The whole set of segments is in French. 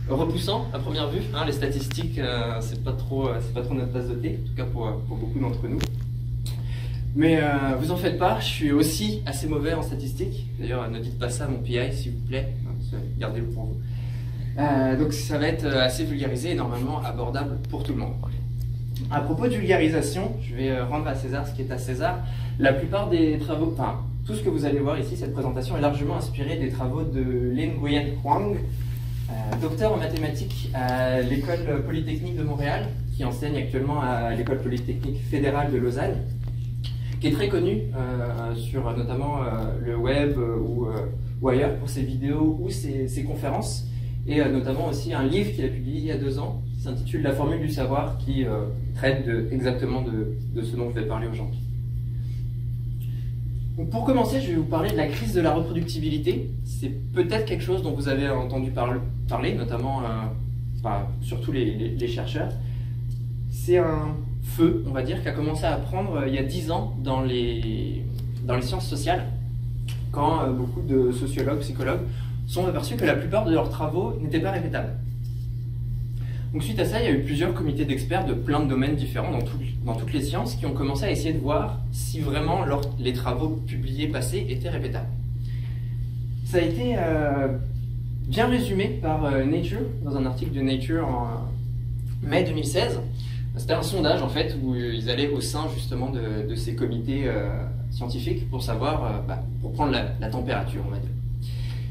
repoussant à première vue. Hein, les statistiques, c'est pas trop notre tasse de thé, en tout cas pour beaucoup d'entre nous. Mais vous en faites pas, je suis aussi assez mauvais en statistiques. D'ailleurs, ne dites pas ça à mon PI, s'il vous plaît. Gardez-le pour vous. Donc ça va être assez vulgarisé et normalement abordable pour tout le monde. À propos de vulgarisation, je vais rendre à César ce qui est à César. La plupart des travaux, enfin tout ce que vous allez voir ici, cette présentation est largement inspirée des travaux de Lin Nguyen Huang, docteur en mathématiques à l'école polytechnique de Montréal, qui enseigne actuellement à l'école polytechnique fédérale de Lausanne, qui est très connu sur notamment le web ou ailleurs pour ses vidéos ou ses conférences, et notamment aussi un livre qu'il a publié il y a 2 ans, qui s'intitule La formule du savoir, qui traite exactement de ce dont je vais parler aujourd'hui. Donc pour commencer, je vais vous parler de la crise de la reproductibilité. C'est peut-être quelque chose dont vous avez entendu parler, notamment, surtout les chercheurs. C'est un feu, on va dire, qui a commencé à prendre il y a 10 ans dans les sciences sociales, quand beaucoup de sociologues, psychologues sont aperçus que la plupart de leurs travaux n'étaient pas répétables. Donc suite à ça, il y a eu plusieurs comités d'experts de plein de domaines différents dans toutes les sciences qui ont commencé à essayer de voir si vraiment les travaux publiés passés étaient répétables. Ça a été bien résumé par Nature, dans un article de Nature en mai 2016. C'était un sondage en fait où ils allaient au sein justement de ces comités scientifiques pour savoir, pour prendre la température, on va dire.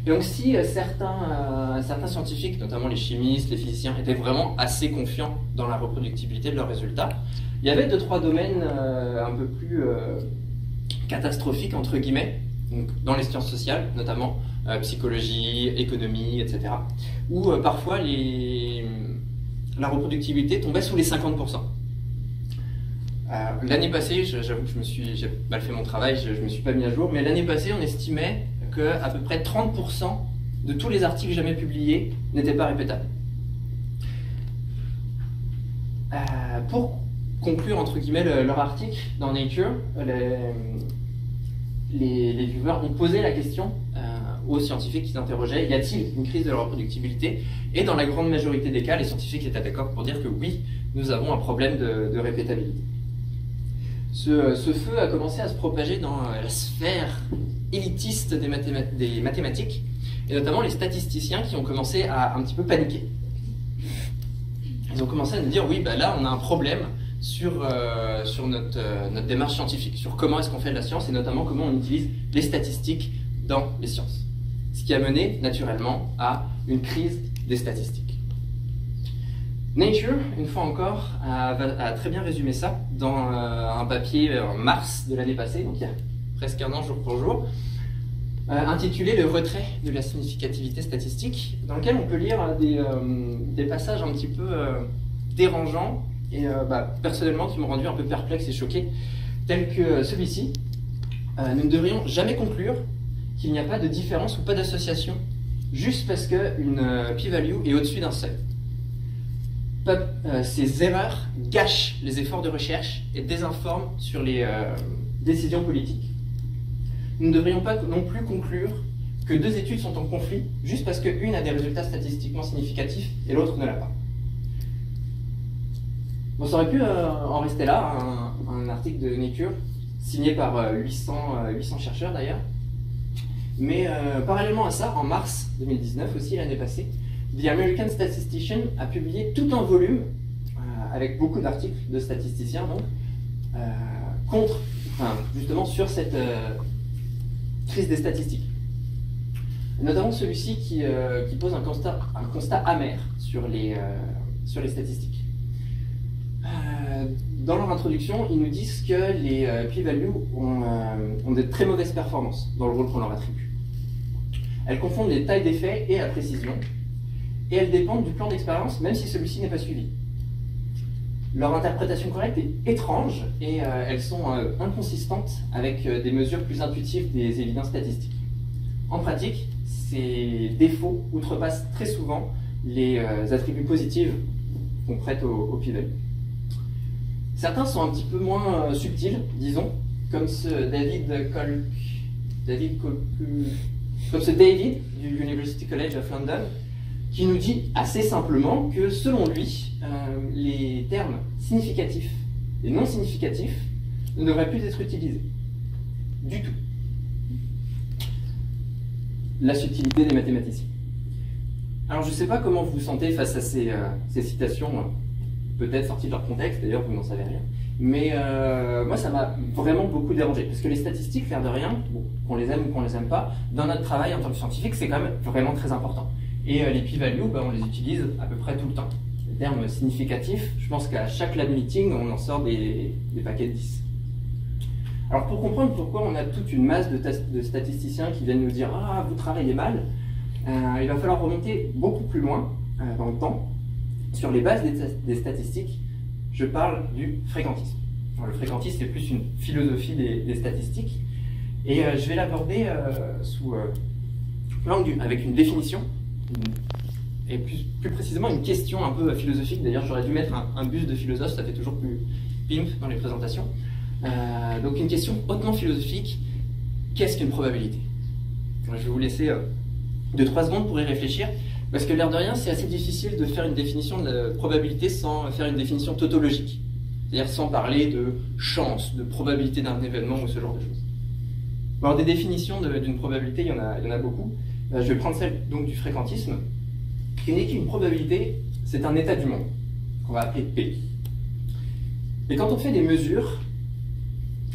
Et donc si certains scientifiques, notamment les chimistes, les physiciens, étaient vraiment assez confiants dans la reproductibilité de leurs résultats, il y avait 2-3 domaines un peu plus catastrophiques, entre guillemets, donc dans les sciences sociales, notamment psychologie, économie, etc., où parfois la reproductibilité tombait sous les 50%. L'année passée, j'avoue que j'ai mal fait mon travail, je ne me suis pas mis à jour, mais l'année passée, on estimait qu'à peu près 30% de tous les articles jamais publiés n'étaient pas répétables. Pour conclure, entre guillemets, leur article dans Nature, les viewers ont posé la question aux scientifiques qui s'interrogeaient, y a-t-il une crise de la reproductibilité? Et dans la grande majorité des cas, les scientifiques étaient d'accord pour dire que oui, nous avons un problème de répétabilité. Ce feu a commencé à se propager dans la sphère élitiste des mathématiques, et notamment les statisticiens qui ont commencé à un petit peu paniquer. Ils ont commencé à nous dire, oui, là on a un problème sur notre démarche scientifique, sur comment est-ce qu'on fait de la science, et notamment comment on utilise les statistiques dans les sciences. Ce qui a mené naturellement à une crise des statistiques. Nature, une fois encore, a très bien résumé ça dans un papier en mars de l'année passée, donc il y a presque 1 an jour pour jour, intitulé « Le retrait de la significativité statistique », dans lequel on peut lire des passages un petit peu dérangeants et personnellement qui m'ont rendu un peu perplexe et choqué, tels que celui-ci. Nous ne devrions jamais conclure qu'il n'y a pas de différence ou pas d'association juste parce qu'une p-value est au-dessus d'un seuil. Ces erreurs gâchent les efforts de recherche et désinforment sur les décisions politiques. Nous ne devrions pas non plus conclure que 2 études sont en conflit juste parce qu'une a des résultats statistiquement significatifs et l'autre ne l'a pas. Bon, ça aurait pu en rester là, un article de Nature, signé par 800 chercheurs d'ailleurs. Mais parallèlement à ça, en mars 2019, aussi l'année passée, The American Statistician a publié tout un volume, avec beaucoup d'articles de statisticiens, donc, justement sur cette crise des statistiques. Notamment celui-ci qui pose un constat amer sur les statistiques. Dans leur introduction, ils nous disent que les p-values ont de très mauvaises performances dans le rôle qu'on leur attribue. Elles confondent les tailles d'effets et la précision, et elles dépendent du plan d'expérience, même si celui-ci n'est pas suivi. Leur interprétation correcte est étrange, et elles sont inconsistantes avec des mesures plus intuitives des évidences statistiques. En pratique, ces défauts outrepassent très souvent les attributs positifs qu'on prête au p-value. Certains sont un petit peu moins subtils, disons, comme ce David du University College of London, qui nous dit assez simplement que selon lui, les termes significatifs et non significatifs ne devraient plus être utilisés. Du tout. La subtilité des mathématiciens. Alors je ne sais pas comment vous vous sentez face à ces citations, peut-être sorties de leur contexte, d'ailleurs vous n'en savez rien, mais moi ça m'a vraiment beaucoup dérangé, parce que les statistiques, l'air de rien, bon, qu'on les aime ou qu'on les aime pas, dans notre travail en tant que scientifique, c'est quand même vraiment très important. Et les p-values, on les utilise à peu près tout le temps. Les termes significatifs, je pense qu'à chaque lab meeting, on en sort des paquets de 10. Alors pour comprendre pourquoi on a toute une masse de statisticiens qui viennent nous dire « Ah, vous travaillez mal », il va falloir remonter beaucoup plus loin dans le temps. Sur les bases des statistiques, je parle du fréquentisme. Alors, le fréquentisme, c'est plus une philosophie des statistiques. Et je vais l'aborder sous l'angle avec une définition, et plus précisément une question un peu philosophique. D'ailleurs, j'aurais dû mettre un buste de philosophe, ça fait toujours plus pimp dans les présentations. Donc une question hautement philosophique, qu'est-ce qu'une probabilité? Je vais vous laisser 2-3 secondes pour y réfléchir, parce que l'air de rien, c'est assez difficile de faire une définition de la probabilité sans faire une définition tautologique, c'est-à-dire sans parler de chance, de probabilité d'un événement ou ce genre de choses. Alors des définitions d'une probabilité, il y en a beaucoup. Je vais prendre celle donc du fréquentisme, qui dit qu'une probabilité, c'est un état du monde, qu'on va appeler P. Et quand on fait des mesures,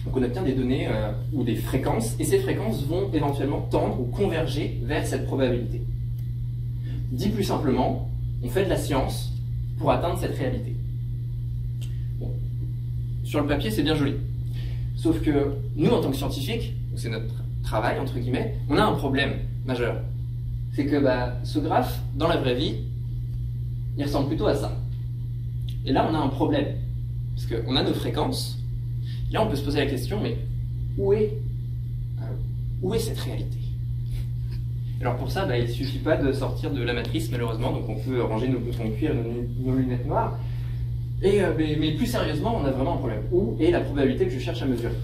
donc on obtient des données ou des fréquences, et ces fréquences vont éventuellement tendre ou converger vers cette probabilité. Dit plus simplement, on fait de la science pour atteindre cette réalité. Bon. Sur le papier, c'est bien joli. Sauf que nous, en tant que scientifiques, c'est notre travail, entre guillemets, on a un problème majeur. C'est que ce graphe, dans la vraie vie, il ressemble plutôt à ça. Et là, on a un problème. Parce qu'on a nos fréquences. Là, on peut se poser la question, mais où est cette réalité? Alors pour ça, il ne suffit pas de sortir de la matrice, malheureusement, donc on peut ranger nos boutons de cuir et nos lunettes noires. Mais plus sérieusement, on a vraiment un problème. Où est la probabilité que je cherche à mesurer?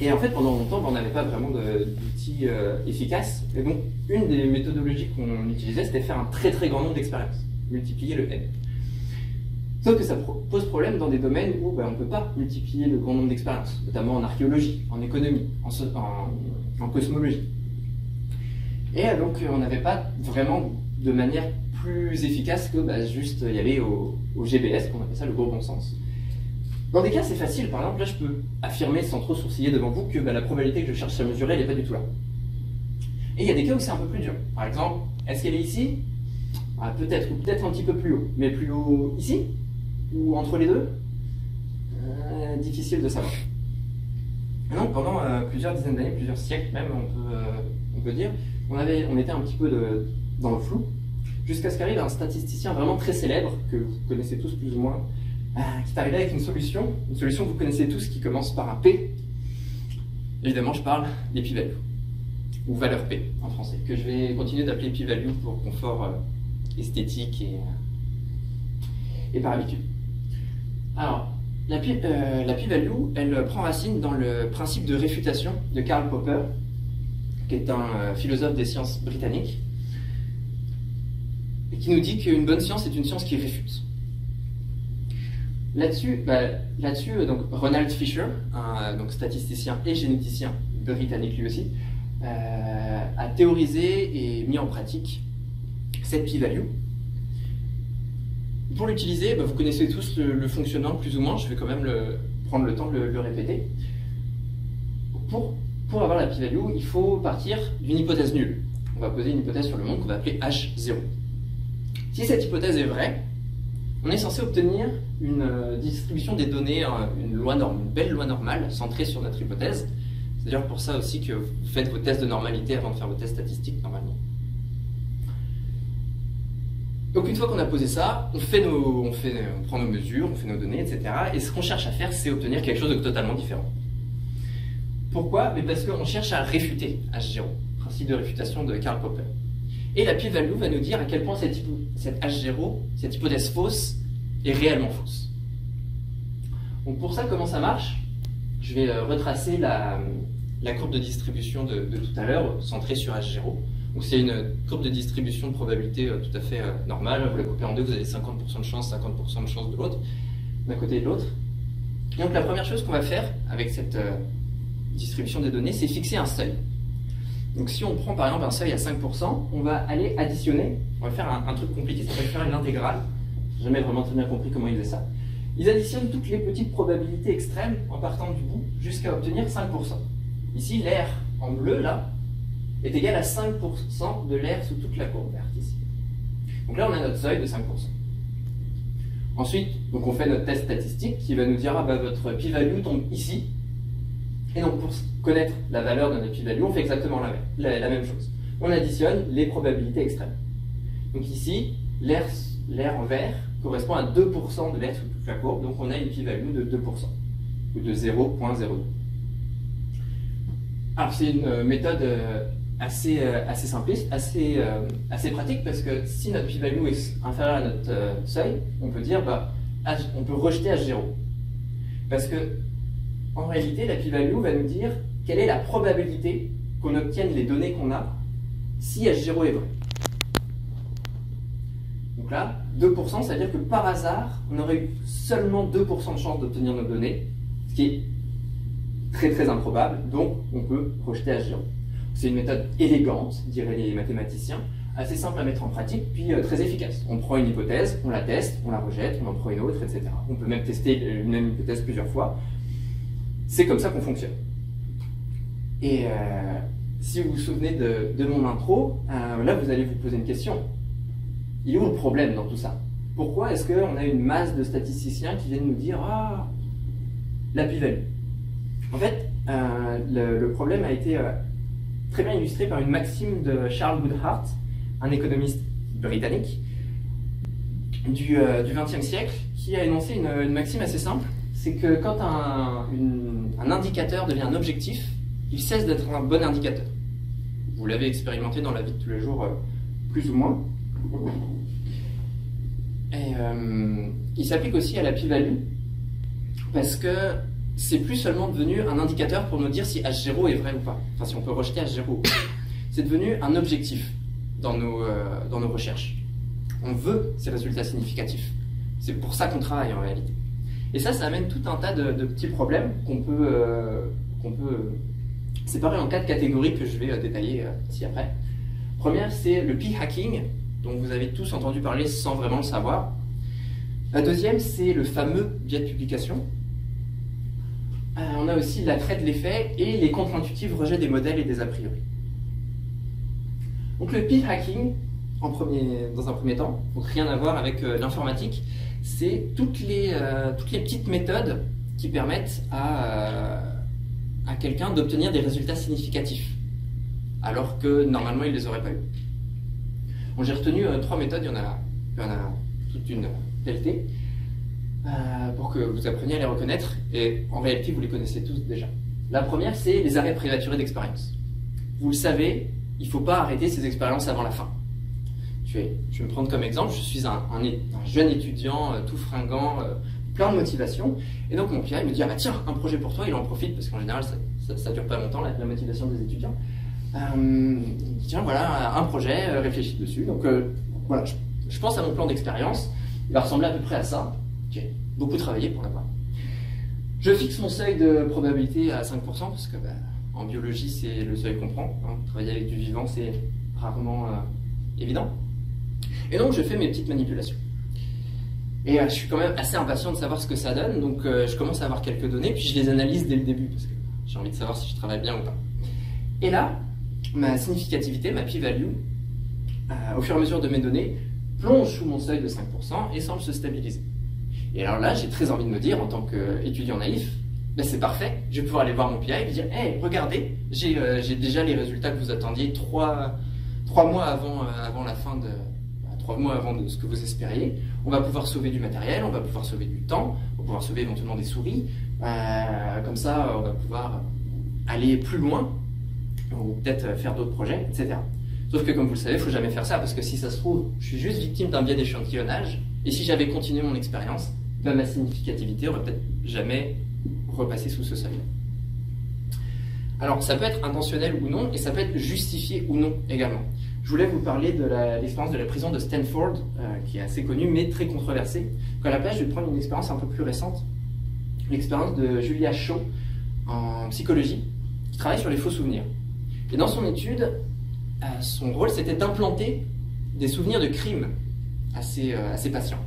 Et en fait, pendant longtemps, on n'avait pas vraiment d'outils efficaces. Et donc, une des méthodologies qu'on utilisait, c'était faire un très très grand nombre d'expériences, multiplier le n. Sauf que ça pose problème dans des domaines où on ne peut pas multiplier le grand nombre d'expériences, notamment en archéologie, en économie, en cosmologie. Et donc on n'avait pas vraiment de manière plus efficace que juste y aller au GBS, qu'on appelle ça le gros bon sens. Dans des cas c'est facile, par exemple là je peux affirmer sans trop sourciller devant vous que la probabilité que je cherche à mesurer elle n'est pas du tout là. Et il y a des cas où c'est un peu plus dur. Par exemple, est-ce qu'elle est ici? Peut-être, ou peut-être un petit peu plus haut. Mais plus haut ici? Ou entre les deux? Difficile de savoir. Et donc pendant plusieurs dizaines d'années, plusieurs siècles même, on peut dire, on était un petit peu dans le flou, jusqu'à ce qu'arrive un statisticien vraiment très célèbre, que vous connaissez tous plus ou moins, qui est arrivé avec une solution que vous connaissez tous, qui commence par un P. Évidemment, je parle des p-values, ou valeur P en français, que je vais continuer d'appeler p-value pour confort esthétique et par habitude. Alors, la p-value, elle prend racine dans le principe de réfutation de Karl Popper, qui est un philosophe des sciences britanniques, et qui nous dit qu'une bonne science est une science qui réfute. Là-dessus, donc Ronald Fisher, donc statisticien et généticien britannique lui aussi, a théorisé et mis en pratique cette p-value. Pour l'utiliser, vous connaissez tous le fonctionnement plus ou moins, je vais quand même prendre le temps de le répéter. Pour avoir la p-value, il faut partir d'une hypothèse nulle. On va poser une hypothèse sur le monde qu'on va appeler H0. Si cette hypothèse est vraie, on est censé obtenir une distribution des données, une belle loi normale centrée sur notre hypothèse. C'est d'ailleurs pour ça aussi que vous faites vos tests de normalité avant de faire vos tests statistiques normalement. Donc une fois qu'on a posé ça, on prend nos mesures, on fait nos données, etc. Et ce qu'on cherche à faire, c'est obtenir quelque chose de totalement différent. Pourquoi? Parce qu'on cherche à réfuter H0, principe de réfutation de Karl Popper. Et la p-value va nous dire à quel point cette H0, cette hypothèse fausse, est réellement fausse. Donc pour ça, comment ça marche? Je vais retracer la courbe de distribution de tout à l'heure, centrée sur H0. Donc c'est une courbe de distribution de probabilité tout à fait normale. Vous la coupez en deux, vous avez 50% de chance, 50% de chance de l'autre, d'un côté et de l'autre. Donc la première chose qu'on va faire avec cette distribution des données, c'est fixer un seuil. Donc si on prend par exemple un seuil à 5%, on va aller additionner, on va faire un truc compliqué, ça s'appelle faire une intégrale. J'ai jamais vraiment très bien compris comment ils faisaient ça. Ils additionnent toutes les petites probabilités extrêmes en partant du bout jusqu'à obtenir 5%. Ici, l'air en bleu, là, est égal à 5% de l'air sous toute la courbe verte ici. Donc là, on a notre seuil de 5%. Ensuite, donc on fait notre test statistique qui va nous dire ah bah, votre p-value tombe ici. Et donc pour connaître la valeur de notre p-value, on fait exactement la même chose. On additionne les probabilités extrêmes. Donc ici, l'air en vert correspond à 2% de l'air sous toute la courbe, donc on a une p-value de 2%, ou de 0,02. Alors c'est une méthode assez simpliste, assez pratique, parce que si notre p-value est inférieure à notre seuil, on peut dire, bah, on peut rejeter H0. Parce que, en réalité, la p-value va nous dire quelle est la probabilité qu'on obtienne les données qu'on a si H0 est vrai. Donc là, 2%, ça veut dire que par hasard, on aurait eu seulement 2% de chance d'obtenir nos données, ce qui est très très improbable, donc on peut rejeter H0. C'est une méthode élégante, diraient les mathématiciens, assez simple à mettre en pratique, puis très efficace. On prend une hypothèse, on la teste, on la rejette, on en prend une autre, etc. On peut même tester une même hypothèse plusieurs fois. C'est comme ça qu'on fonctionne. Et si vous vous souvenez de mon intro, là vous allez vous poser une question. Il est où le problème dans tout ça? Pourquoi est-ce qu'on a une masse de statisticiens qui viennent nous dire « Ah, la p-value ». En fait, le problème a été très bien illustré par une maxime de Charles Goodhart, un économiste britannique du XXe siècle, qui a énoncé une maxime assez simple. C'est que quand un indicateur devient un objectif, il cesse d'être un bon indicateur. Vous l'avez expérimenté dans la vie de tous les jours, plus ou moins. Et il s'applique aussi à la p-value, parce que c'est plus seulement devenu un indicateur pour nous dire si H0 est vrai ou pas, enfin si on peut rejeter H0 ou pas. C'est devenu un objectif dans nos recherches. On veut ces résultats significatifs. C'est pour ça qu'on travaille en réalité. Et ça amène tout un tas de petits problèmes qu'on peut séparer en 4 catégories que je vais détailler ici après. Première, c'est le p-hacking, dont vous avez tous entendu parler sans vraiment le savoir. La deuxième, c'est le fameux biais de publication. On a aussi l'attrait de l'effet et les contre-intuitifs rejets des modèles et des a priori. Donc le p-hacking, dans un premier temps, donc rien à voir avec l'informatique, c'est toutes les petites méthodes qui permettent à quelqu'un d'obtenir des résultats significatifs, alors que normalement il ne les aurait pas eu. Bon, j'ai retenu 3 méthodes, il y en a toute une pelletée, pour que vous appreniez à les reconnaître, et en réalité vous les connaissez tous déjà. La première, c'est les arrêts prématurés d'expérience. Vous le savez, il ne faut pas arrêter ces expériences avant la fin. Je vais me prendre comme exemple, je suis un jeune étudiant tout fringant, plein de motivation, et donc mon PI me dit « Ah bah tiens, un projet pour toi », il en profite, parce qu'en général ça dure pas longtemps la motivation des étudiants. Tiens, voilà, un projet, réfléchis dessus. Donc voilà, je pense à mon plan d'expérience, il va ressembler à peu près à ça. J'ai beaucoup travaillé pour l'avoir. Je fixe mon seuil de probabilité à 5%, parce que en biologie, c'est le seuil qu'on prend. Hein. Travailler avec du vivant, c'est rarement évident. Et donc, je fais mes petites manipulations. Et je suis quand même assez impatient de savoir ce que ça donne, donc je commence à avoir quelques données, puis je les analyse dès le début, parce que j'ai envie de savoir si je travaille bien ou pas. Et là, ma significativité, ma p-value, au fur et à mesure de mes données, plonge sous mon seuil de 5% et semble se stabiliser. Et alors là, j'ai très envie de me dire, en tant qu'étudiant naïf, c'est parfait, je vais pouvoir aller voir mon PI et lui dire « Hey, regardez, j'ai déjà les résultats que vous attendiez 3 mois avant la fin de... 3 mois avant de ce que vous espériez. On va pouvoir sauver du matériel, on va pouvoir sauver du temps, on va pouvoir sauver éventuellement des souris. Comme ça, on va pouvoir aller plus loin, ou peut-être faire d'autres projets, etc. » Sauf que, comme vous le savez, il ne faut jamais faire ça, parce que si ça se trouve, je suis juste victime d'un biais d'échantillonnage, et si j'avais continué mon expérience, ma significativité aurait peut-être jamais repassé sous ce seuil. Alors, ça peut être intentionnel ou non, et ça peut être justifié ou non également. Je voulais vous parler de l'expérience de la prison de Stanford, qui est assez connue, mais très controversée. À la place, je vais prendre une expérience un peu plus récente, l'expérience de Julia Shaw en psychologie, qui travaille sur les faux souvenirs. Et dans son étude, son rôle, c'était d'implanter des souvenirs de crimes à ses patients.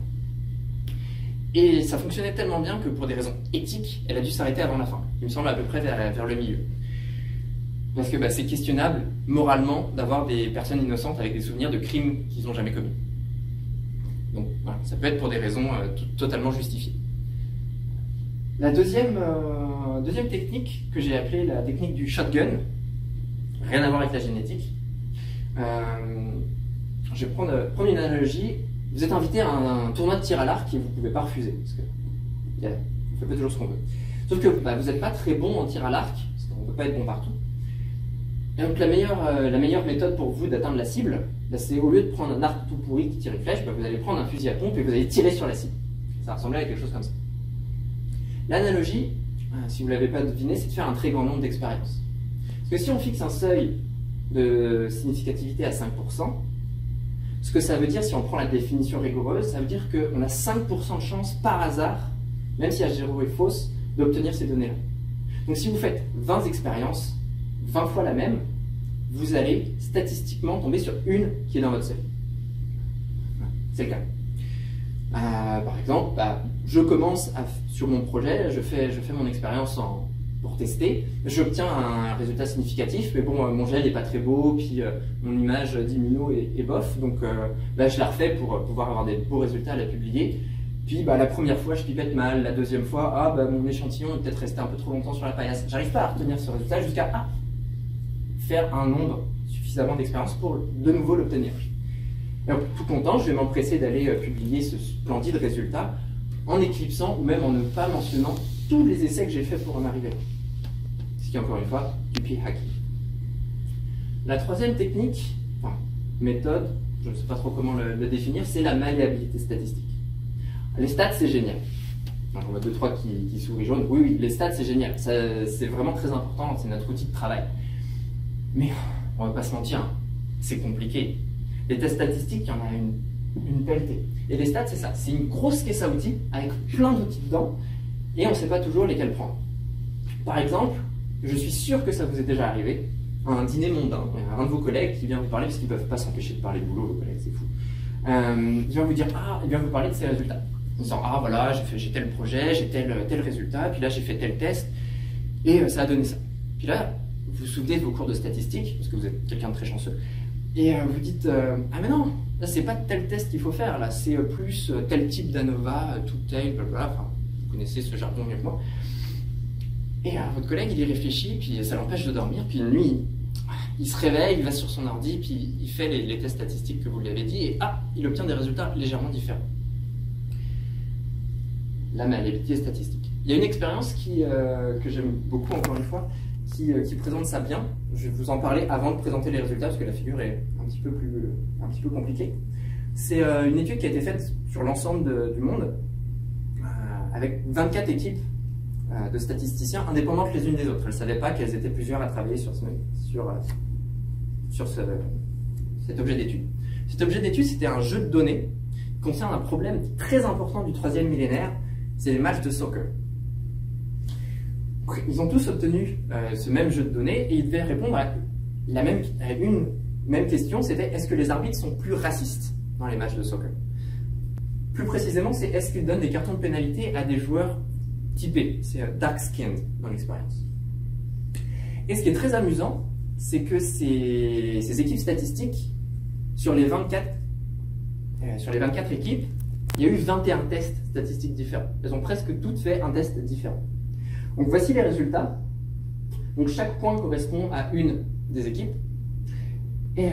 Et ça fonctionnait tellement bien que pour des raisons éthiques, elle a dû s'arrêter avant la fin. Il me semble à peu près vers le milieu. Parce que c'est questionnable, moralement, d'avoir des personnes innocentes avec des souvenirs de crimes qu'ils n'ont jamais commis. Donc voilà, ça peut être pour des raisons totalement justifiées. La deuxième technique que j'ai appelée la technique du shotgun, rien à voir avec la génétique. Je vais prendre une analogie. Vous êtes invité à un tournoi de tir à l'arc et vous ne pouvez pas refuser. Parce que on ne fait pas toujours ce qu'on veut. Sauf que vous n'êtes pas très bon en tir à l'arc, parce qu'on ne peut pas être bon partout. Et donc la meilleure méthode pour vous d'atteindre la cible, c'est au lieu de prendre un arc tout pourri qui tire une flèche, vous allez prendre un fusil à pompe et vous allez tirer sur la cible. Ça ressemblait à quelque chose comme ça. L'analogie, si vous ne l'avez pas deviné, c'est de faire un très grand nombre d'expériences. Parce que si on fixe un seuil de significativité à 5%, ce que ça veut dire, si on prend la définition rigoureuse, ça veut dire qu'on a 5% de chance par hasard, même si H0 est fausse, d'obtenir ces données-là. Donc si vous faites 20 expériences, 20 fois la même, vous allez statistiquement tomber sur une qui est dans votre seuil. C'est le cas. Par exemple, je commence sur mon projet, je fais mon expérience pour tester, j'obtiens un résultat significatif, mais bon, mon gel n'est pas très beau, puis mon image diminue et bof, donc je la refais pour pouvoir avoir des beaux résultats à la publier. Puis la première fois, je pipette mal, la deuxième fois, mon échantillon est peut-être resté un peu trop longtemps sur la paillasse. J'arrive pas à retenir ce résultat jusqu'à faire un nombre suffisamment d'expérience pour de nouveau l'obtenir. Tout content, je vais m'empresser d'aller publier ce splendide résultat en éclipsant ou même en ne pas mentionnant tous les essais que j'ai faits pour en arriver là. Ce qui est encore une fois du pied hacking. La troisième technique, méthode, je ne sais pas trop comment le définir, c'est la malléabilité statistique. Les stats, c'est génial. J'en vois 2-3 qui sourient jaune. Oui, les stats, c'est génial. C'est vraiment très important, c'est notre outil de travail. Mais on ne va pas se mentir, c'est compliqué. Les tests statistiques, il y en a une pelletée. Et les stats, c'est ça. C'est une grosse caisse à outils avec plein d'outils dedans et on ne sait pas toujours lesquels prendre. Par exemple, je suis sûr que ça vous est déjà arrivé, à un dîner mondain, il y a un de vos collègues qui vient vous parler, parce qu'ils ne peuvent pas s'empêcher de parler de boulot, vos collègues, c'est fou. Il vient vous dire, il vient vous parler de ses résultats. En disant, voilà, j'ai tel projet, j'ai tel résultat, puis là j'ai fait tel test, et ça a donné ça. Puis là, vous vous souvenez de vos cours de statistiques, parce que vous êtes quelqu'un de très chanceux, et vous dites, mais non, là c'est pas tel test qu'il faut faire, là c'est plus tel type d'ANOVA, tout tel, blablabla, enfin, vous connaissez ce jargon mieux que moi. Et votre collègue, il y réfléchit, puis ça l'empêche de dormir, puis une nuit, il se réveille, il va sur son ordi, puis il fait les tests statistiques que vous lui avez dit, et il obtient des résultats légèrement différents. La malléabilité statistique. Il y a une expérience que j'aime beaucoup, encore une fois, qui présente ça bien. Je vais vous en parler avant de présenter les résultats, parce que la figure est un petit peu compliquée. C'est une étude qui a été faite sur l'ensemble du monde, avec 24 équipes de statisticiens indépendantes les unes des autres. Elles ne savaient pas qu'elles étaient plusieurs à travailler sur cet objet d'étude. Cet objet d'étude, c'était un jeu de données qui concerne un problème très important du 3e millénaire, c'est les matchs de soccer. Ils ont tous obtenu ce même jeu de données et ils devaient répondre à une même question, c'était est-ce que les arbitres sont plus racistes dans les matchs de soccer? Plus précisément, c'est est-ce qu'ils donnent des cartons de pénalité à des joueurs typés, c'est dark-skinned dans l'expérience. Et ce qui est très amusant, c'est que ces équipes statistiques, sur les 24 équipes, il y a eu 21 tests statistiques différents. Elles ont presque toutes fait un test différent. Donc voici les résultats. Donc chaque point correspond à une des équipes. Et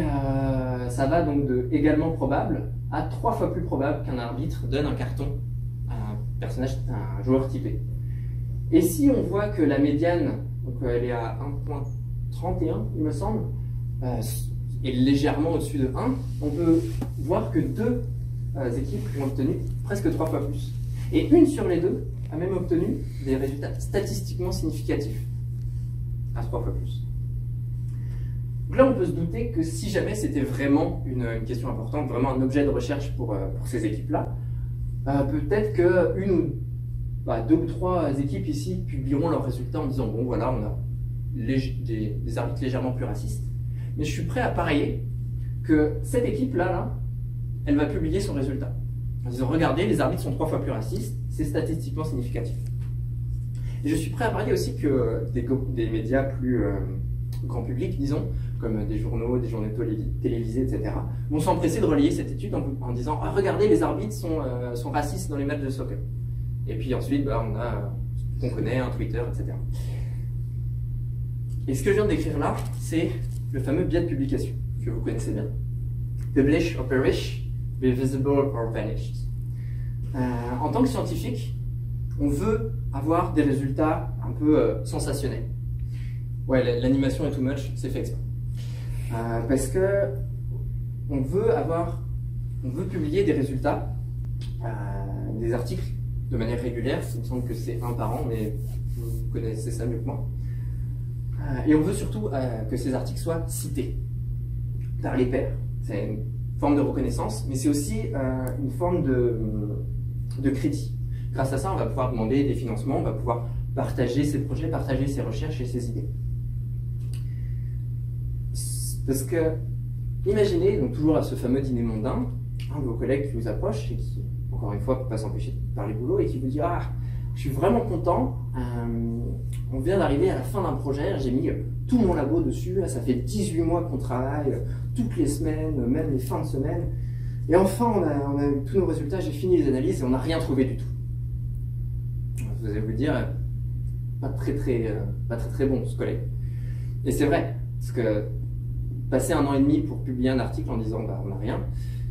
ça va donc de également probable à 3 fois plus probable qu'un arbitre donne un carton à un joueur typé. Et si on voit que la médiane, donc elle est à 1,31 il me semble, est légèrement au-dessus de 1, on peut voir que 2 équipes ont obtenu presque 3 fois plus. Et une sur les deux a même obtenu des résultats statistiquement significatifs. à 3 fois plus. Donc là, on peut se douter que si jamais c'était vraiment une question importante, vraiment un objet de recherche pour ces équipes-là, peut-être que deux ou trois équipes ici publieront leurs résultats en disant bon voilà, on a des arbitres légèrement plus racistes. Mais je suis prêt à parier que cette équipe-là, elle va publier son résultat. En disant regardez, les arbitres sont 3 fois plus racistes, c'est statistiquement significatif. Et je suis prêt à parier aussi que des médias plus grand public, disons, comme des journaux, des journaux télévisés, etc., vont s'empresser de relayer cette étude en disant ah, regardez, les arbitres sont racistes dans les matchs de soccer. Et puis ensuite, on a ce qu'on connaît, un Twitter, etc. Et ce que je viens de décrire là, c'est le fameux biais de publication, que vous connaissez bien. Publish or perish, be visible or vanished. En tant que scientifique, on veut avoir des résultats un peu sensationnels. Ouais, l'animation est too much, c'est fait exprès. Parce que on veut publier des résultats, des articles de manière régulière. Il me semble que c'est un par an, mais vous connaissez ça mieux que moi. Et on veut surtout que ces articles soient cités par les pairs. C'est une forme de reconnaissance, mais c'est aussi une forme de crédit. Grâce à ça, on va pouvoir demander des financements, on va pouvoir partager ses projets, partager ses recherches et ses idées. Parce que, imaginez, donc toujours à ce fameux dîner mondain, un de vos collègues qui vous approche et qui, encore une fois, ne peut pas s'empêcher de parler boulot et qui vous dit « Ah, je suis vraiment content, on vient d'arriver à la fin d'un projet, j'ai mis tout mon labo dessus, ça fait 18 mois qu'on travaille, toutes les semaines, même les fins de semaine, et enfin on a eu tous nos résultats, j'ai fini les analyses et on n'a rien trouvé du tout. » Vous allez vous dire, pas très bon ce collègue. Et c'est vrai, parce que passer 1 an et demi pour publier un article en disant on n'a rien,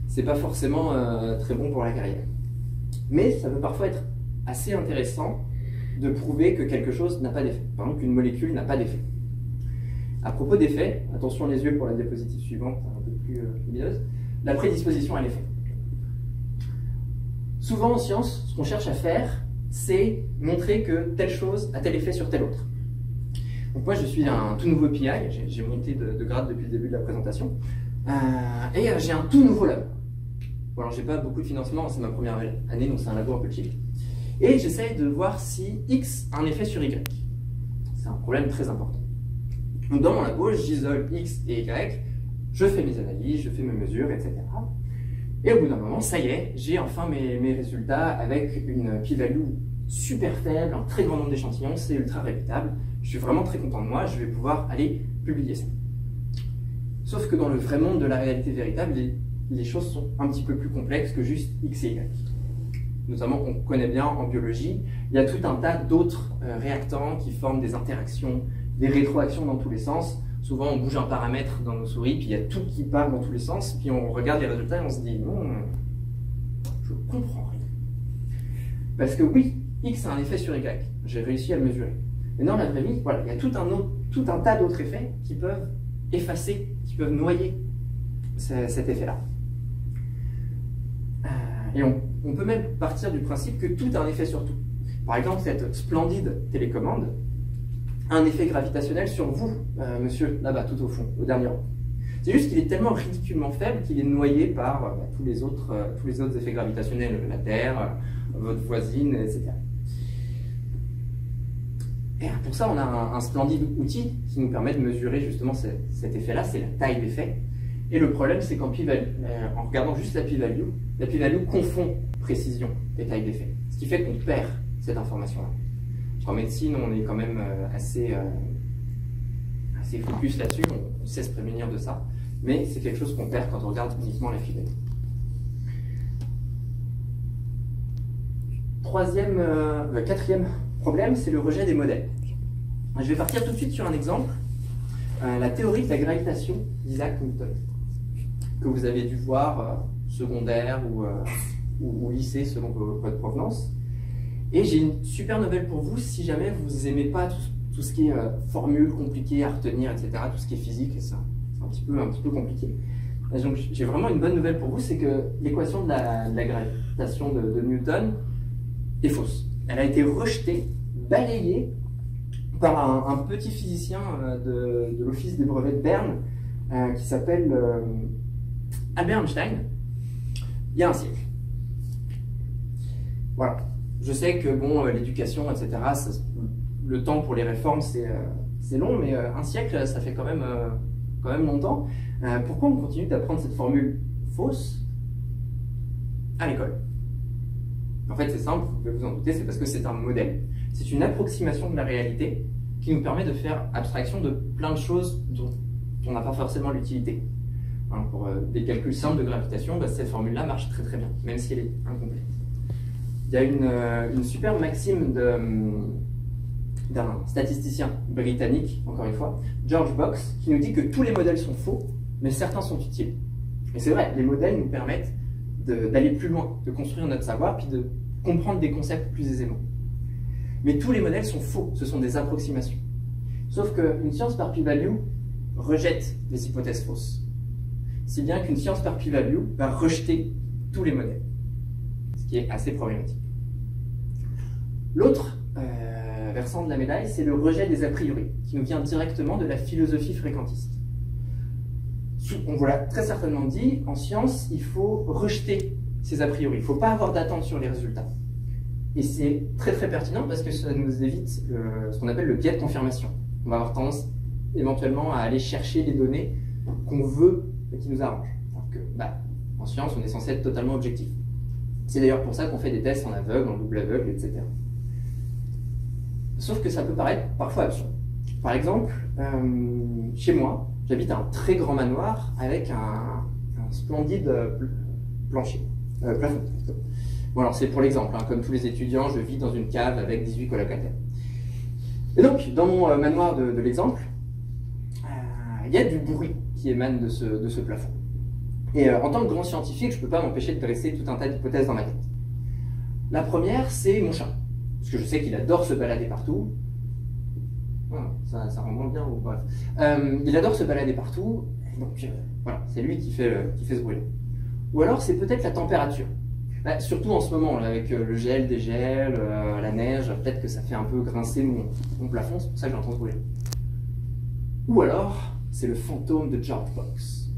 c'est pas forcément très bon pour la carrière. Mais ça peut parfois être assez intéressant de prouver que quelque chose n'a pas d'effet. Par exemple, qu'une molécule n'a pas d'effet. À propos d'effet, attention les yeux pour la diapositive suivante, un peu plus lumineuse, la prédisposition à l'effet. Souvent en science, ce qu'on cherche à faire, c'est montrer que telle chose a tel effet sur telle autre. Donc moi je suis un tout nouveau PI, j'ai monté de grade depuis le début de la présentation, et j'ai un tout nouveau lab. Bon, alors j'ai pas beaucoup de financement, c'est ma première année, donc c'est un labo un peu cheap. Et j'essaye de voir si X a un effet sur Y. C'est un problème très important. Donc dans mon labo, j'isole X et Y, je fais mes analyses, je fais mes mesures, etc. Et au bout d'un moment, ça y est, j'ai enfin mes résultats avec une p-value super faible, un très grand nombre d'échantillons, c'est ultra répétable. Je suis vraiment très content de moi, je vais pouvoir aller publier ça. Sauf que dans le vrai monde de la réalité véritable, les choses sont un petit peu plus complexes que juste X et Y. Notamment qu'on connaît bien en biologie, il y a tout un tas d'autres réactants qui forment des interactions, des rétroactions dans tous les sens. Souvent, on bouge un paramètre dans nos souris, puis il y a tout qui part dans tous les sens, puis on regarde les résultats et on se dit « Non, je comprends rien. » Parce que oui, X a un effet sur Y, j'ai réussi à le mesurer. Mais dans la vraie vie, voilà, il y a tout un tas d'autres effets qui peuvent effacer, qui peuvent noyer cet effet-là. Et on peut même partir du principe que tout a un effet sur tout. Par exemple, cette splendide télécommande a un effet gravitationnel sur vous, monsieur, là-bas, tout au fond, au dernier rang. C'est juste qu'il est tellement ridiculement faible qu'il est noyé par tous les autres effets gravitationnels, la Terre, votre voisine, etc. Et pour ça, on a un splendide outil qui nous permet de mesurer justement cet effet-là, c'est la taille d'effet. Et le problème, c'est qu'en regardant juste la p-value confond précision et taille d'effet. Ce qui fait qu'on perd cette information-là. En médecine, on est quand même assez focus là-dessus, on sait se prémunir de ça, mais c'est quelque chose qu'on perd quand on regarde uniquement la p-value. Quatrième problème, c'est le rejet des modèles. Je vais partir tout de suite sur un exemple, la théorie de la gravitation d'Isaac Newton, que vous avez dû voir secondaire ou lycée selon votre provenance. Et j'ai une super nouvelle pour vous si jamais vous n'aimez pas tout ce qui est formules compliquées à retenir, etc., tout ce qui est physique, c'est un petit peu compliqué. Et donc j'ai vraiment une bonne nouvelle pour vous, c'est que l'équation de la gravitation de Newton est fausse. Elle a été rejetée, balayée par un petit physicien de l'Office des brevets de Berne qui s'appelle Albert Einstein, il y a un siècle. Voilà. Je sais que bon, l'éducation, etc., le temps pour les réformes, c'est long, mais un siècle, ça fait quand même longtemps. Pourquoi on continue d'apprendre cette formule fausse à l'école? En fait, c'est simple, vous pouvez vous en douter, c'est parce que c'est un modèle. C'est une approximation de la réalité qui nous permet de faire abstraction de plein de choses dont on n'a pas forcément l'utilité. Alors, pour des calculs simples de gravitation, cette formule-là marche très très bien, même si elle est incomplète. Il y a une super maxime d'un statisticien britannique, encore une fois, George Box, qui nous dit que tous les modèles sont faux, mais certains sont utiles. Et c'est vrai, les modèles nous permettent d'aller plus loin, de construire notre savoir, puis de comprendre des concepts plus aisément. Mais tous les modèles sont faux, ce sont des approximations. Sauf qu'une science par p-value rejette les hypothèses fausses. Si bien qu'une science par p-value va rejeter tous les modèles, ce qui est assez problématique. L'autre versant de la médaille, c'est le rejet des a priori, qui nous vient directement de la philosophie fréquentiste. On vous l'a très certainement dit, en science, il faut rejeter ces a priori. Il ne faut pas avoir d'attente sur les résultats. Et c'est très très pertinent parce que ça nous évite ce qu'on appelle le biais de confirmation. On va avoir tendance éventuellement à aller chercher les données qu'on veut et qui nous arrangent. Alors que, en science, on est censé être totalement objectif. C'est d'ailleurs pour ça qu'on fait des tests en aveugle, en double aveugle, etc. Sauf que ça peut paraître parfois absurde. Par exemple, chez moi, j'habite un très grand manoir avec un splendide plafond. Bon alors c'est pour l'exemple, hein, comme tous les étudiants, je vis dans une cave avec 18 colocataires. Et donc, dans mon manoir de l'exemple, il y a du bruit qui émane de ce plafond. Et en tant que grand scientifique, je ne peux pas m'empêcher de dresser tout un tas d'hypothèses dans ma tête. La première, c'est mon chat. Parce que je sais qu'il adore se balader partout. Voilà, ça rend moins bien, ou bref. Il adore se balader partout, donc voilà, c'est lui qui fait ce bruit-là. Ou alors c'est peut-être la température. Surtout en ce moment, là, avec le gel, dégel, la neige, peut-être que ça fait un peu grincer mon plafond, c'est pour ça que j'entends ce bruit-là. Ou alors, c'est le fantôme de George Box,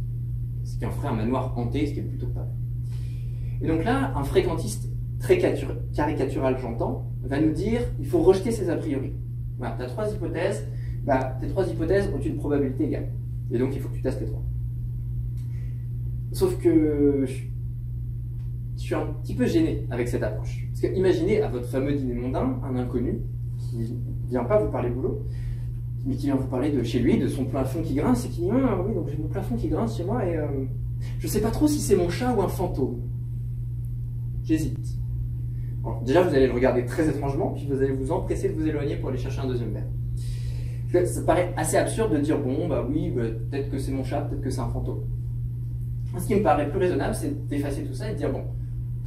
ce qui en ferait un manoir hanté, ce qui est plutôt pas mal. Et donc là, un fréquentiste très caricatural, j'entends, va nous dire il faut rejeter ces a priori. Voilà, tu as 3 hypothèses, tes 3 hypothèses ont une probabilité égale. Et donc il faut que tu testes les 3. Sauf que je suis un petit peu gêné avec cette approche. Parce que imaginez à votre fameux dîner mondain, un inconnu qui ne vient pas vous parler boulot, mais qui vient vous parler de chez lui, de son plafond qui grince, et qui dit ah, oui, donc j'ai mon plafond qui grince chez moi, et je ne sais pas trop si c'est mon chat ou un fantôme. J'hésite. Alors, déjà, vous allez le regarder très étrangement, puis vous allez vous empresser de vous éloigner pour aller chercher un deuxième verre. Ça paraît assez absurde de dire bon, oui, peut-être que c'est mon chat, peut-être que c'est un fantôme. Ce qui me paraît plus raisonnable, c'est d'effacer tout ça et de dire bon,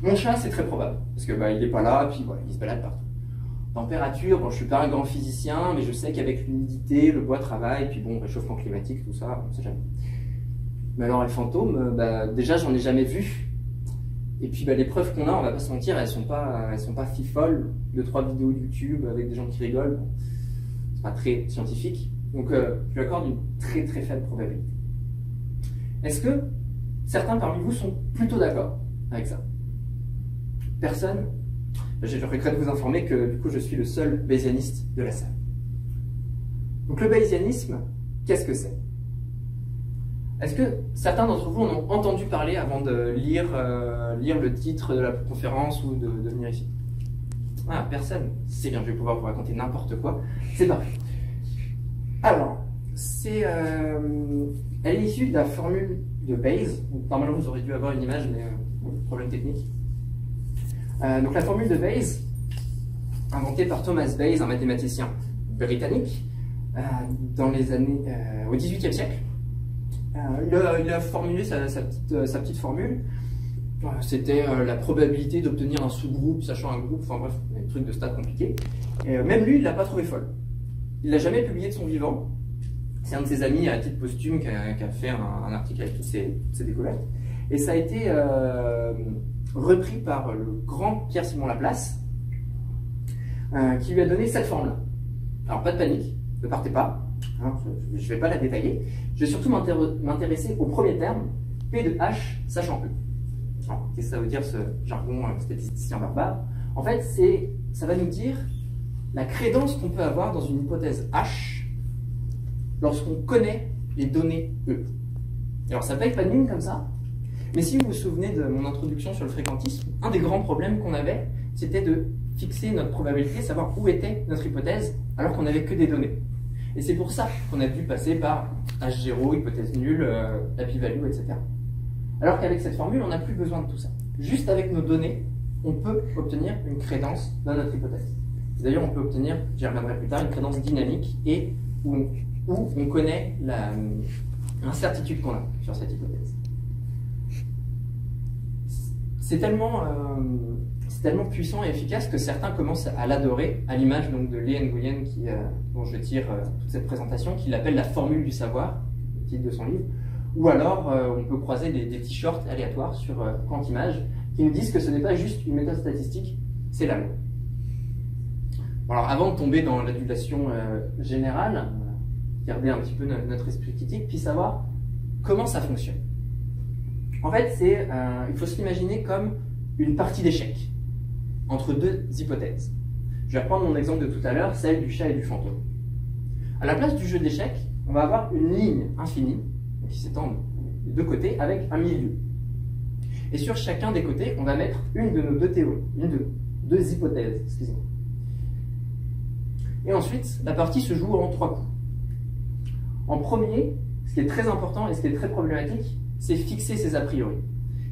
mon chat, c'est très probable, parce que il n'est pas là, puis voilà, il se balade partout. Température, bon, je suis pas un grand physicien, mais je sais qu'avec l'humidité, le bois travaille, puis bon, réchauffement climatique, tout ça, on sait jamais. Mais alors les fantômes, déjà, j'en ai jamais vu. Et puis les preuves qu'on a, on va pas se mentir, elles sont pas fifolles. 2-3 vidéos YouTube avec des gens qui rigolent, bon, c'est pas très scientifique. Donc je lui accorde une très très faible probabilité. Est-ce que certains parmi vous sont plutôt d'accord avec ça? Personne? Je regrette de vous informer que du coup je suis le seul bayésianiste de la salle. Donc le bayésianisme, qu'est-ce que c'est? Est-ce que certains d'entre vous en ont entendu parler avant de lire le titre de la conférence ou de venir ici? Ah, personne. C'est bien, je vais pouvoir vous raconter n'importe quoi. C'est parfait. Alors, elle est issue de la formule de Bayes. Normalement, vous aurez dû avoir une image, mais problème technique. Donc la formule de Bayes, inventée par Thomas Bayes, un mathématicien britannique, dans les années, au XVIIIe siècle. Il a formulé sa petite formule. C'était la probabilité d'obtenir un sous-groupe, sachant un groupe, enfin bref, des trucs de stats compliqués. Et même lui, il ne l'a pas trouvé folle. Il ne l'a jamais publié de son vivant. C'est un de ses amis à titre posthume qui a fait un article avec toutes ses découvertes. Et ça a été repris par le grand Pierre-Simon Laplace, qui lui a donné cette forme-là. Alors pas de panique, ne partez pas, hein, je ne vais pas la détailler. Je vais surtout m'intéresser au premier terme, P de H sachant E. Alors, qu'est-ce que ça veut dire ce jargon statisticien barbare? En fait, ça va nous dire la crédence qu'on peut avoir dans une hypothèse H lorsqu'on connaît les données E. Alors ça peut être pas de mine comme ça, mais si vous vous souvenez de mon introduction sur le fréquentisme, un des grands problèmes qu'on avait, c'était de fixer notre probabilité, savoir où était notre hypothèse, alors qu'on n'avait que des données. Et c'est pour ça qu'on a dû passer par H0, hypothèse nulle, la p-value, etc. Alors qu'avec cette formule, on n'a plus besoin de tout ça. Juste avec nos données, on peut obtenir une crédence dans notre hypothèse. D'ailleurs, on peut obtenir, j'y reviendrai plus tard, une crédence dynamique et où on connaît l'incertitude qu'on a sur cette hypothèse. C'est tellement puissant et efficace que certains commencent à l'adorer, à l'image donc de Lee Nguyen, dont je tire toute cette présentation, qui l'appelle la formule du savoir, le titre de son livre. Ou alors, on peut croiser des petits shorts aléatoires sur Quantimage qui nous disent que ce n'est pas juste une méthode statistique, c'est la loi. Bon, alors, avant de tomber dans l'adulation générale, garder un petit peu notre esprit critique, puis savoir comment ça fonctionne. En fait, il faut se l'imaginer comme une partie d'échecs entre deux hypothèses. Je vais reprendre mon exemple de tout à l'heure, celle du chat et du fantôme. À la place du jeu d'échecs, on va avoir une ligne infinie qui s'étend des deux côtés avec un milieu. Et sur chacun des côtés, on va mettre une de nos deux théories, une de deux hypothèses, excusez-moi. Et ensuite, la partie se joue en 3 coups. En premier, ce qui est très important et ce qui est très problématique, c'est fixer ses a priori.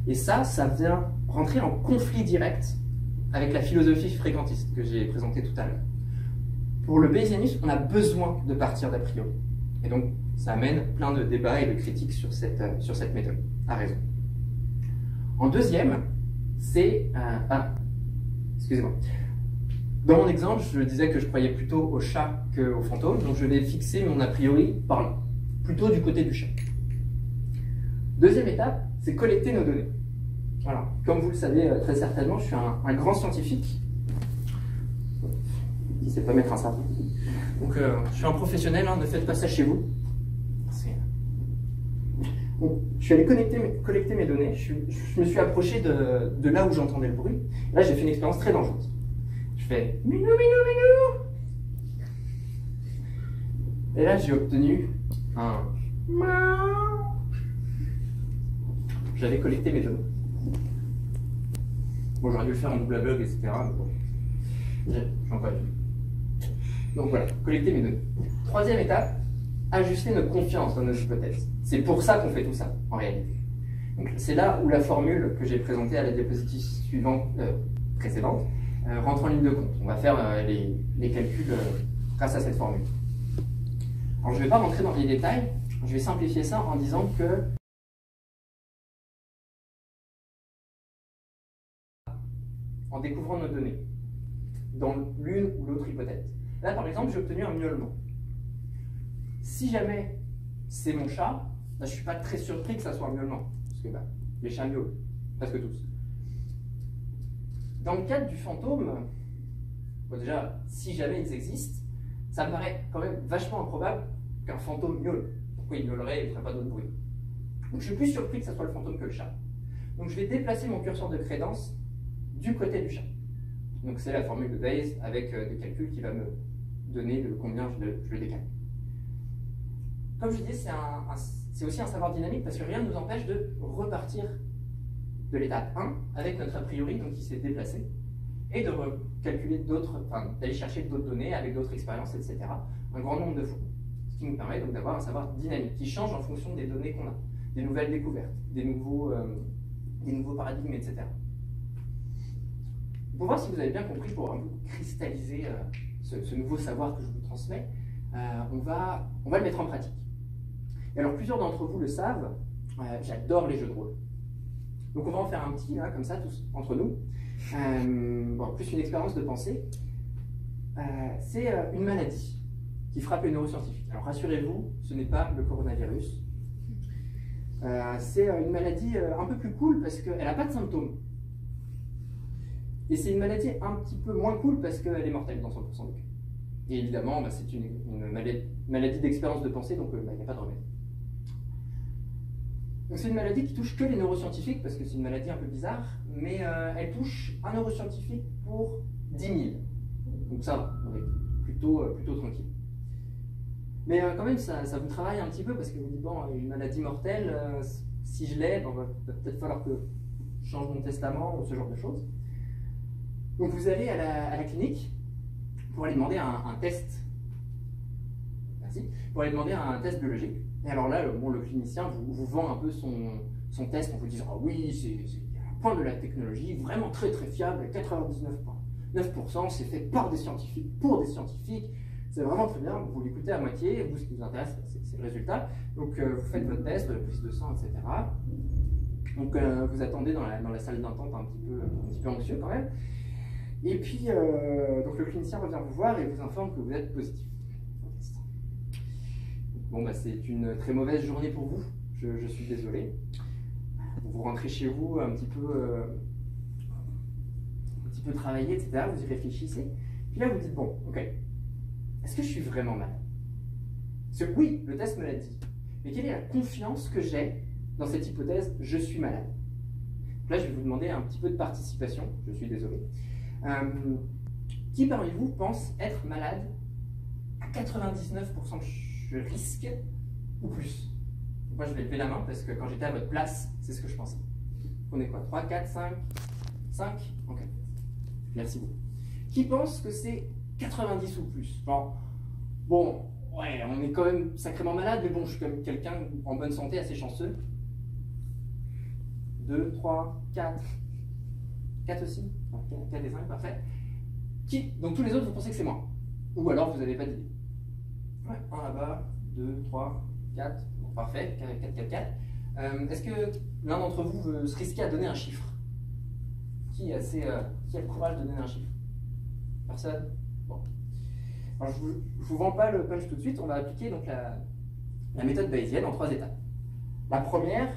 Et ça vient rentrer en conflit direct avec la philosophie fréquentiste que j'ai présentée tout à l'heure. Pour le bayésianisme, on a besoin de partir d'a priori. Et donc, ça amène plein de débats et de critiques sur cette méthode, à raison. En deuxième, c'est... excusez-moi. Dans mon exemple, je disais que je croyais plutôt au chat qu'au fantôme, donc je vais fixer mon a priori par là, plutôt du côté du chat. Deuxième étape, c'est collecter nos données. Voilà. Comme vous le savez très certainement, je suis un grand scientifique qui ne sait pas mettre un sabre. Donc je suis un professionnel, hein, ne faites pas ça chez vous. Donc, je suis allé collecter mes données, je me suis approché de là où j'entendais le bruit. Et là, j'ai fait une expérience très dangereuse. Je fais minou, minou, minou. Et là, j'ai obtenu un miaou. J'avais collecté mes données. Bon, j'aurais dû le faire en double aveugle, etc. Mais bon, j'en pas vu. Donc voilà, collecter mes données. Troisième étape, ajuster notre confiance dans nos hypothèses. C'est pour ça qu'on fait tout ça, en réalité. Donc c'est là où la formule que j'ai présentée à la diapositive précédente rentre en ligne de compte. On va faire les calculs grâce à cette formule. Alors je ne vais pas rentrer dans les détails, je vais simplifier ça en disant que en découvrant nos données dans l'une ou l'autre hypothèse. Là, par exemple, j'ai obtenu un miaulement. Si jamais c'est mon chat, là, je ne suis pas très surpris que ça soit un miaulement, parce que les chats miaulent, presque tous. Dans le cadre du fantôme, bon, déjà, si jamais ils existent, ça me paraît quand même vachement improbable qu'un fantôme miaule. Pourquoi il miaulerait et il ne ferait pas d'autre bruit? Donc je suis plus surpris que ça soit le fantôme que le chat. Donc je vais déplacer mon curseur de crédence du côté du chat. Donc c'est la formule de Bayes avec des calculs qui va me donner de combien je le décale. Comme je disais, c'est aussi un savoir dynamique parce que rien ne nous empêche de repartir de l'étape 1 avec notre a priori, donc qui s'est déplacé, et de calculer d'autres, enfin d'aller chercher d'autres données avec d'autres expériences, etc. Un grand nombre de fois. Ce qui nous permet donc d'avoir un savoir dynamique qui change en fonction des données qu'on a, des nouvelles découvertes, des nouveaux paradigmes, etc. Pour voir si vous avez bien compris, pour un peu cristalliser ce nouveau savoir que je vous transmets, on va le mettre en pratique. Et alors plusieurs d'entre vous le savent, j'adore les jeux de rôle. Donc on va en faire un petit, là, comme ça, tous entre nous. Bon, plus une expérience de pensée. C'est une maladie qui frappe les neuroscientifiques. Alors rassurez-vous, ce n'est pas le coronavirus. C'est une maladie un peu plus cool parce qu'elle n'a pas de symptômes. Et c'est une maladie un petit peu moins cool parce qu'elle est mortelle dans 100% des cas. Et évidemment, bah, c'est une maladie d'expérience de pensée, donc il n'y a pas de remède. Donc c'est une maladie qui touche que les neuroscientifiques, parce que c'est une maladie un peu bizarre, mais elle touche un neuroscientifique pour 10 000. Donc ça va, on est plutôt tranquille. Mais quand même, ça vous travaille un petit peu, parce que vous dites, bon, une maladie mortelle, si je l'ai, bon, va peut-être falloir que je change mon testament, ou ce genre de choses. Donc vous allez à la clinique pour aller demander un test. Merci. Pour aller demander un test biologique. Et alors là, le clinicien vous vend un peu son test en vous disant, ah oui, c'est à la pointe de la technologie, vraiment très très fiable, 99,9%, c'est fait par des scientifiques, pour des scientifiques, c'est vraiment très bien, vous l'écoutez à moitié, et vous, ce qui vous intéresse, c'est le résultat. Donc vous faites votre test, prise de sang, etc. Donc vous attendez dans la salle d'attente un petit peu anxieux quand même. Et puis, donc le clinicien revient vous voir et vous informe que vous êtes positif. Bon, bah, c'est une très mauvaise journée pour vous, je suis désolé. Vous rentrez chez vous un petit peu travailler, etc. Vous y réfléchissez. Puis là, vous dites, bon, ok, est-ce que je suis vraiment malade? Parce que oui, le test me l'a dit. Mais quelle est la confiance que j'ai dans cette hypothèse, je suis malade? Donc là, je vais vous demander un petit peu de participation, je suis désolé. Qui parmi vous pense être malade à 99% de risque ou plus? Donc moi, je vais lever la main parce que quand j'étais à votre place, c'est ce que je pensais. On est quoi? 3, 4, 5? 5? Ok. Merci beaucoup. Qui pense que c'est 90 ou plus? Bon, ouais, on est quand même sacrément malade, mais bon, je suis quand même quelqu'un en bonne santé, assez chanceux. 2, 3, 4. 4 aussi? 4 et 5, parfait. Donc tous les autres, vous pensez que c'est moi? Ou alors vous n'avez pas d'idée? Ouais, 1 là-bas, 2, 3, 4. Bon, parfait, 4, 4, 4. Est-ce que l'un d'entre vous veut se risquer à donner un chiffre? Qui a le courage de donner un chiffre? Personne? Bon. Alors, je ne vous vends pas le punch tout de suite, on va appliquer donc la méthode bayésienne en 3 étapes. La première,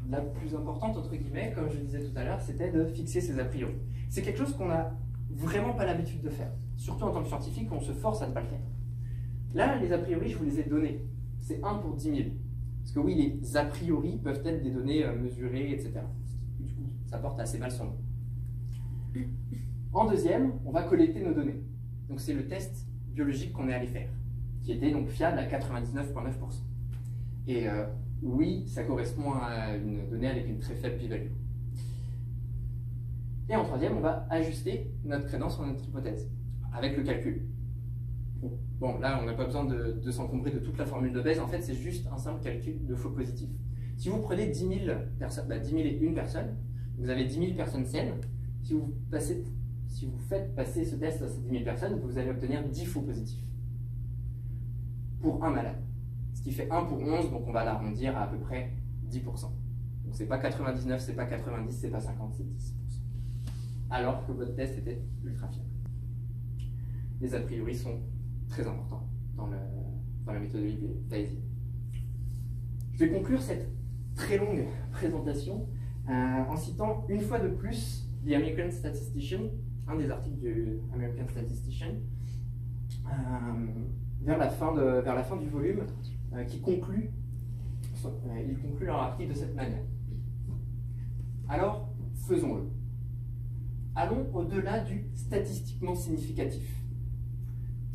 la plus importante, entre guillemets, comme je le disais tout à l'heure, c'était de fixer ses a priori. C'est quelque chose qu'on n'a vraiment pas l'habitude de faire. Surtout en tant que scientifique, on se force à ne pas le faire. Là, les a priori, je vous les ai donnés. C'est 1 pour 10 000. Parce que oui, les a priori peuvent être des données mesurées, etc. Du coup, ça porte assez mal son nom. En deuxième, on va collecter nos données. Donc c'est le test biologique qu'on est allé faire, qui était donc fiable à 99,9%. Et oui, ça correspond à une donnée avec une très faible p-value. Et en troisième, on va ajuster notre crédence sur notre hypothèse, avec le calcul. Bon, là, on n'a pas besoin de s'encombrer de toute la formule de Bayes. En fait, c'est juste un simple calcul de faux positif. Si vous prenez 10 000 personnes, 10 000 et une personne, vous avez 10 000 personnes saines. Si vous faites passer ce test à ces 10 000 personnes, vous allez obtenir 10 faux positifs pour un malade. Ce qui fait 1 pour 11, donc on va l'arrondir à peu près 10%. Donc c'est pas 99, c'est pas 90, c'est pas 50, c'est 10%. Alors que votre test était ultra fiable. Les a priori sont très importants dans la méthodologie bayésienne. Je vais conclure cette très longue présentation en citant une fois de plus The American Statistician, un des articles du American Statistician, vers la fin du volume, qui conclut, ils concluent leur article de cette manière. Alors, faisons-le. Allons au-delà du statistiquement significatif,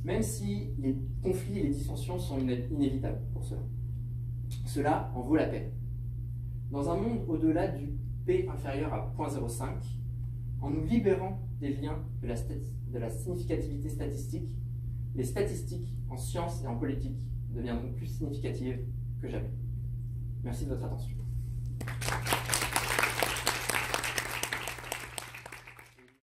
même si les conflits et les dissensions sont inévitables pour cela. Cela en vaut la peine. Dans un monde au-delà du P inférieur à 0,05, en nous libérant des liens de la significativité statistique, les statistiques en sciences et en politique deviendront plus significatives que jamais. Merci de votre attention.